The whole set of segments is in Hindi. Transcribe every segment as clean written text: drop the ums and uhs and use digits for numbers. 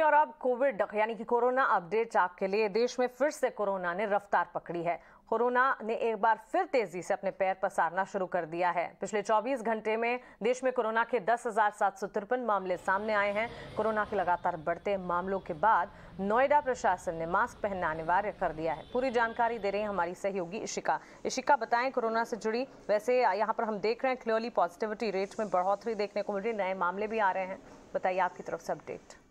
और अब कोविड यानी कि कोरोना अपडेट आपके लिए। देश में फिर से कोरोना ने रफ्तार पकड़ी है। कोरोना ने एक बार फिर तेजी से अपने पैर पसारना शुरू कर दिया है। पिछले 24 घंटे में देश में कोरोना के 10,753 मामले सामने आए हैं। कोरोना के लगातार बढ़ते मामलों के बाद नोएडा प्रशासन ने मास्क पहनना अनिवार्य कर दिया है। पूरी जानकारी दे रही है हमारी सहयोगी इशिका। इशिका, बताएं कोरोना से जुड़ी। वैसे यहाँ पर हम देख रहे हैं क्लियरली पॉजिटिविटी रेट में बढ़ोतरी देखने को मिल रही है, नए मामले भी आ रहे हैं। बताइए आपकी तरफ से अपडेट।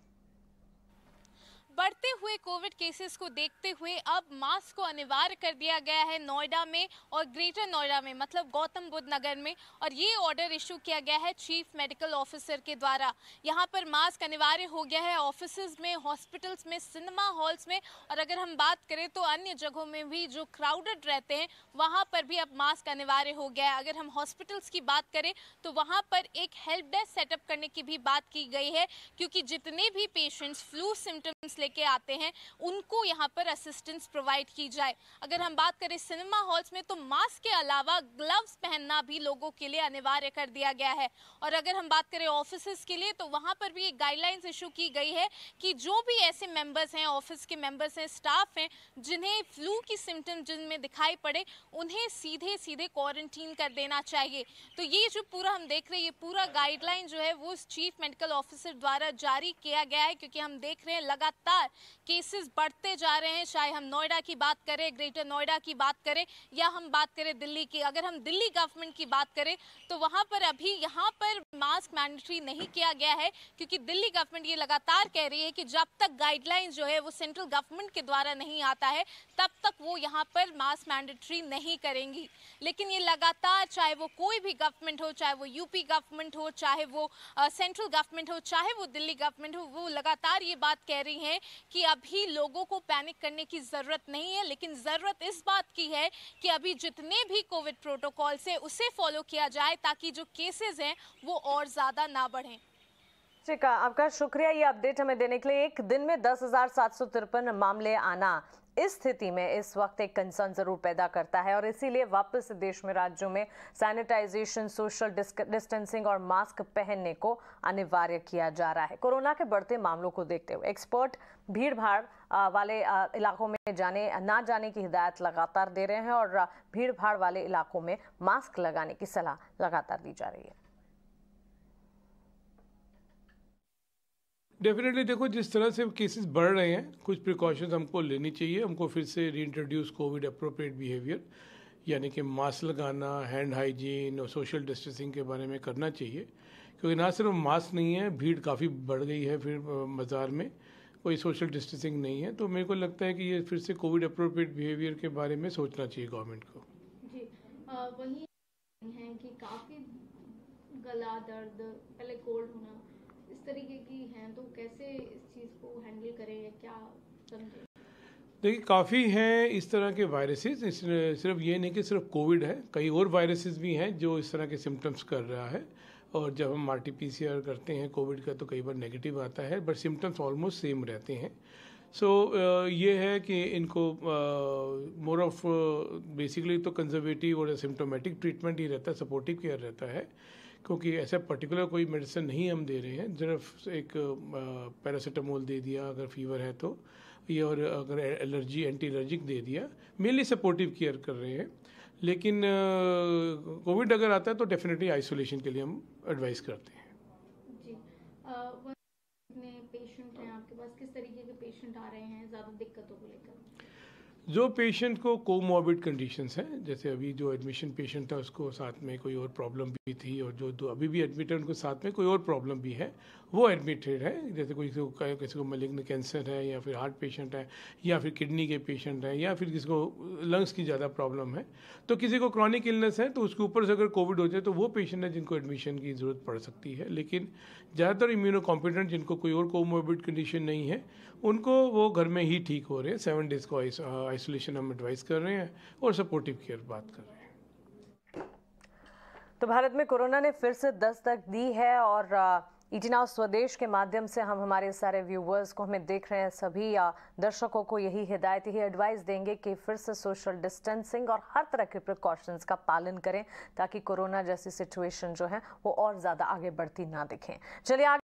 बढ़ते हुए कोविड केसेस को देखते हुए अब मास्क को अनिवार्य कर दिया गया है नोएडा में और ग्रेटर नोएडा में, मतलब गौतम बुद्ध नगर में। और ये ऑर्डर इशू किया गया है चीफ मेडिकल ऑफिसर के द्वारा। यहाँ पर मास्क अनिवार्य हो गया है ऑफिसेज में, हॉस्पिटल्स में, सिनेमा हॉल्स में, और अगर हम बात करें तो अन्य जगहों में भी जो क्राउडेड रहते हैं वहाँ पर भी अब मास्क अनिवार्य हो गया है। अगर हम हॉस्पिटल्स की बात करें तो वहाँ पर एक हेल्प डेस्क सेटअप करने की भी बात की गई है, क्योंकि जितने भी पेशेंट्स फ्लू सिम्टम्स लेके आते हैं उनको यहाँ पर असिस्टेंस प्रोवाइड की जाए। अगर हम बात करें सिनेमा हॉल्स में तो मास्क के अलावा ग्लव्स पहनना भी लोगों के लिए अनिवार्य कर दिया गया है। और अगर हम बात करें ऑफिसेस के लिए तो वहाँ पर भी एक गाइडलाइंस इशू की गई है कि जो भी ऐसे मेंबर्स हैं, ऑफिस के मेंबर्स हैं, स्टाफ हैं, जिन्हें फ्लू की सिम्टम जिनमें दिखाई पड़े उन्हें सीधे सीधे क्वारंटीन कर देना चाहिए। तो ये जो पूरा हम देख रहे हैं, ये पूरा गाइडलाइन जो है वो चीफ मेडिकल ऑफिसर द्वारा जारी किया गया है, क्योंकि हम देख रहे हैं लगातार केसेस बढ़ते जा रहे हैं। चाहे हम नोएडा की बात करें, ग्रेटर नोएडा की बात करें, या हम बात करें दिल्ली की। अगर हम दिल्ली गवर्नमेंट की बात करें तो वहां पर अभी यहाँ पर मास्क मैंडेटरी नहीं किया गया है, क्योंकि दिल्ली गवर्नमेंट ये लगातार कह रही है कि जब तक गाइडलाइंस जो है वो सेंट्रल गवर्नमेंट के द्वारा नहीं आता है तब तक वो यहाँ पर मास्क मैंडेटरी नहीं करेंगी। लेकिन ये लगातार, चाहे वो कोई भी गवर्नमेंट हो, चाहे वो यूपी गवर्नमेंट हो, चाहे वो सेंट्रल गवर्नमेंट हो, चाहे वो दिल्ली गवर्नमेंट हो, वो लगातार ये बात कह रही है कि अभी लोगों को पैनिक करने की जरूरत नहीं है। लेकिन जरूरत इस बात की है कि अभी जितने भी कोविड प्रोटोकॉल्स है उसे फॉलो किया जाए, ताकि जो केसेस हैं वो और ज्यादा ना बढ़ें। ठीक है, आपका शुक्रिया ये अपडेट हमें देने के लिए। एक दिन में 10,753 मामले आना इस स्थिति में इस वक्त एक कंसर्न जरूर पैदा करता है, और इसीलिए वापस देश में राज्यों में सैनिटाइजेशन, सोशल डिस्टेंसिंग और मास्क पहनने को अनिवार्य किया जा रहा है। कोरोना के बढ़ते मामलों को देखते हुए एक्सपर्ट भीड़ भाड़ वाले इलाकों में ना जाने की हिदायत लगातार दे रहे हैं, और भीड़ भाड़ वाले इलाकों में मास्क लगाने की सलाह लगातार दी जा रही है। डेफिनेटली देखो, जिस तरह से केसेस बढ़ रहे हैं, कुछ प्रिकॉशंस हमको लेनी चाहिए। हमको फिर से रीइंट्रोड्यूस कोविड अप्रोप्रिएट बिहेवियर, यानी कि मास्क लगाना, हैंड हाइजीन और सोशल डिस्टेंसिंग के बारे में करना चाहिए। क्योंकि ना सिर्फ मास्क नहीं है, भीड़ काफ़ी बढ़ गई है, फिर बाज़ार में कोई सोशल डिस्टेंसिंग नहीं है। तो मेरे को लगता है कि ये फिर से कोविड अप्रोप्रिएट बिहेवियर के बारे में सोचना चाहिए गवर्नमेंट को। जी, वही है कि काफ़ी गला दर्द, पहले कोल्ड होना, इस तरीके की हैं, तो कैसे इस चीज़ को हैंडल करें या क्या समझें? देखिए, काफ़ी हैं इस तरह के वायरसेस। सिर्फ ये नहीं कि सिर्फ कोविड है, कई और वायरसेस भी हैं जो इस तरह के सिम्टम्स कर रहा है। और जब हम RT-PCR करते हैं कोविड का तो कई बार नेगेटिव आता है, बट सिम्टम्स ऑलमोस्ट सेम रहते हैं। सो ये है कि इनको मोर ऑफ बेसिकली तो कंजर्वेटिव और सिम्टोमेटिक ट्रीटमेंट ही रहता है, सपोर्टिव केयर रहता है। क्योंकि ऐसा पर्टिकुलर कोई मेडिसिन नहीं हम दे रहे हैं, सिर्फ एक पैरासीटामोल दे दिया अगर फीवर है तो, ये, और अगर एलर्जी एंटी एलर्जिक दे दिया, मेनली सपोर्टिव केयर कर रहे हैं। लेकिन कोविड अगर आता है तो डेफिनेटली आइसोलेशन के लिए हम एडवाइस करते हैं। जी, कितने पेशेंट हैं आपके पास, किस तरीके के पेशेंट आ रहे हैं ज़्यादा दिक्कतों को लेकर? जो पेशेंट को कोमॉर्बिड कंडीशंस हैं, जैसे अभी जो एडमिशन पेशेंट था उसको साथ में कोई और प्रॉब्लम भी थी, और जो अभी भी एडमिट है उनको साथ में कोई और प्रॉब्लम भी है, वो एडमिटेड है। जैसे किसी को मैलिग्नेंट कैंसर है, या फिर हार्ट पेशेंट है, या फिर किडनी के पेशेंट है, या फिर किसी को लंग्स की ज़्यादा प्रॉब्लम है, तो किसी को क्रॉनिक इलनेस है, तो उसके ऊपर से अगर कोविड हो जाए तो वो पेशेंट है जिनको एडमिशन की ज़रूरत पड़ सकती है। लेकिन ज़्यादातर इम्यूनो कॉम्पिटेंट, जिनको कोई और कोमॉर्बिड कंडीशन नहीं है, उनको वो घर में ही ठीक हो रहे हैं। 7 डेज़ को आइसोलेशन हम एडवाइस कर रहे हैं और सपोर्टिव केयर बात कर रहे हैं। तो भारत में कोरोना ने फिर से दस्तक दी है, और ET Now स्वदेश के माध्यम से हम हमारे सारे व्यूवर्स को, हमें देख रहे हैं सभी दर्शकों को यही हिदायत, यही एडवाइस देंगे कि फिर से सोशल डिस्टेंसिंग और हर तरह के प्रिकॉशंस का पालन करें, ताकि कोरोना जैसी सिचुएशन जो है वो और ज़्यादा आगे बढ़ती ना दिखें। चलिए आगे